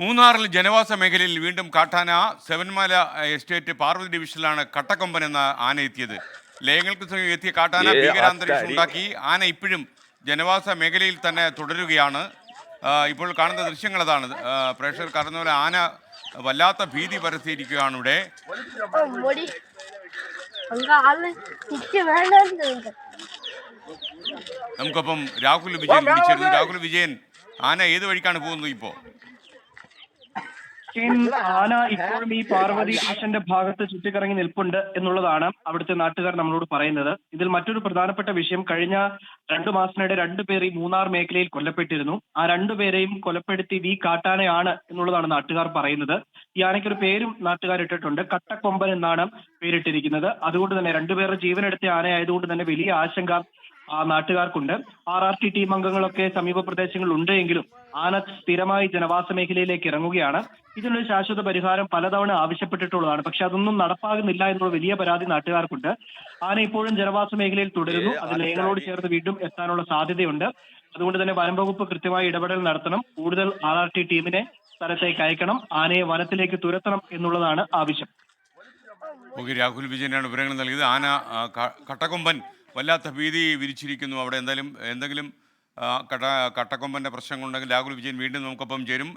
മൂന്നാറിൽ ജനവാസ മേഖലയിൽ വീണ്ടും കാട്ടാന. സെവൻമല എസ്റ്റേറ്റ് പാർവതി ഡിവിഷനിലാണ് കട്ടക്കൊമ്പൻ എന്ന ആന എത്തിയത്. ലയങ്ങൾക്ക് സമീപം എത്തിയ കാട്ടാന ഭീകരാന്തരീക്ഷം ഉണ്ടാക്കി. ആന ഇപ്പോഴും ജനവാസ മേഖലയിൽ തന്നെ തുടരുകയാണ്. ഇപ്പോൾ കാണുന്ന ദൃശ്യങ്ങൾ അതാണ്. പ്രേക്ഷകർ കാണുന്ന പോലെ ആന വല്ലാത്ത ഭീതി പരത്തിയിരിക്കുകയാണ് ഇവിടെ. നമുക്കൊപ്പം രാഹുൽ വിജയൻ വിളിച്ചിരുന്നു. രാഹുൽ വിജയൻ, ആന ഏത് വഴിക്കാണ് പോകുന്നത് ഇപ്പോ? ആന ഇപ്പോഴും ഈ പാർവതി ഡിവിഷന്റെ ഭാഗത്ത് ചുറ്റിക്കറങ്ങി നിൽപ്പുണ്ട് എന്നുള്ളതാണ് അവിടുത്തെ നാട്ടുകാർ നമ്മളോട് പറയുന്നത്. ഇതിൽ മറ്റൊരു പ്രധാനപ്പെട്ട വിഷയം, കഴിഞ്ഞ 2 മാസത്തിനിടെ 2 പേർ ഈ മൂന്നാർ മേഖലയിൽ കൊല്ലപ്പെട്ടിരുന്നു. ആ 2 പേരെയും കൊലപ്പെടുത്തിയത് ഈ കാട്ടാനയാണ് എന്നുള്ളതാണ് നാട്ടുകാർ പറയുന്നത്. ഈ ആനയ്ക്കൊരു പേരും നാട്ടുകാർ ഇട്ടിട്ടുണ്ട്, കട്ടക്കൊമ്പൻ എന്നാണ് പേരിട്ടിരിക്കുന്നത്. അതുകൊണ്ട് തന്നെ 2 പേരുടെ ജീവനെടുത്ത ആനയായതുകൊണ്ട് തന്നെ വലിയ ആശങ്ക നാട്ടുകാർക്കുണ്ട്. RRT ടീം അംഗങ്ങളൊക്കെ സമീപ പ്രദേശങ്ങളിൽ ഉണ്ട് എങ്കിലും ആന സ്ഥിരമായി ജനവാസ മേഖലയിലേക്ക് ഇറങ്ങുകയാണ്. ഇതിനൊരു ശാശ്വത പരിഹാരം പലതവണ ആവശ്യപ്പെട്ടിട്ടുള്ളതാണ്. പക്ഷെ അതൊന്നും നടപ്പാകുന്നില്ല എന്നുള്ള വലിയ പരാതി നാട്ടുകാർക്കുണ്ട്. ആന ഇപ്പോഴും ജനവാസ മേഖലയിൽ തുടരുന്നു. അത് ലയങ്ങളോട് ചേർന്ന് വീണ്ടും എത്താനുള്ള സാധ്യതയുണ്ട്. അതുകൊണ്ട് തന്നെ വനം വകുപ്പ് കൃത്യമായി ഇടപെടൽ നടത്തണം. കൂടുതൽ RRT ടീമിനെ സ്ഥലത്തേക്ക് അയക്കണം. ആനയെ വനത്തിലേക്ക് തുരത്തണം എന്നുള്ളതാണ് ആവശ്യം. രാഹുൽ വിജയനാണ് വിവരങ്ങൾ നൽകിയത്. ആന കട്ടക്കൊമ്പൻ വല്ലാത്ത ഭീതി വിരിച്ചിരിക്കുന്നു അവിടെ. എന്തെങ്കിലും കട്ടക്കൊമ്പൻ്റെ പ്രശ്നങ്ങളുണ്ടെങ്കിൽ രാഹുൽ വിജയൻ വീണ്ടും നമുക്കൊപ്പം ചേരും.